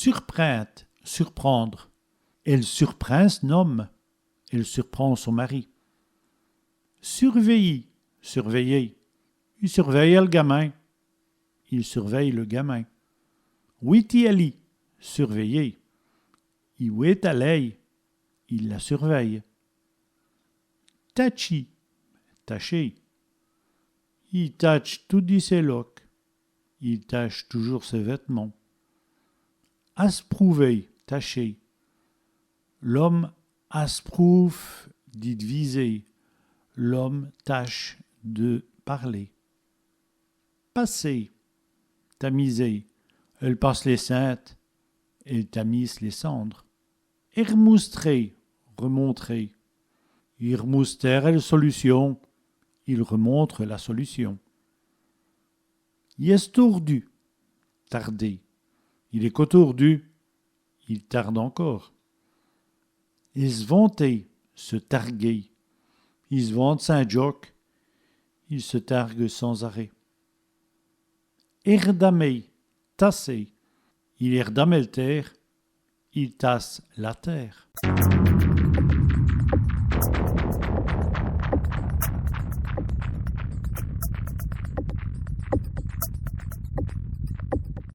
Surprêtre, surprendre. Elle surprend son homme. Elle surprend son mari. Surveiller, surveiller. Il surveille le gamin. Il surveille le gamin. Witiali, surveiller. Il ouest à l'œil. Il la surveille. Tachi, tâcher. Il tâche tout dit ses loques. Il tâche toujours ses vêtements. Asprouver, tâcher. L'homme asprouve dit viser. L'homme tâche de parler. Passer, tamiser. Elle passe les saintes. Elle tamise les cendres. Hermoustrer, remontrer. Il remoustre la solution. Il remontre la solution. Il est tordu, tarder. Il est qu'autordu, il tarde encore. Il se vanter, se targuer. Il se vante Saint-Joc, il se targue sans arrêt. Erdamer, tasser. Il erdame le terre, il tasse la terre.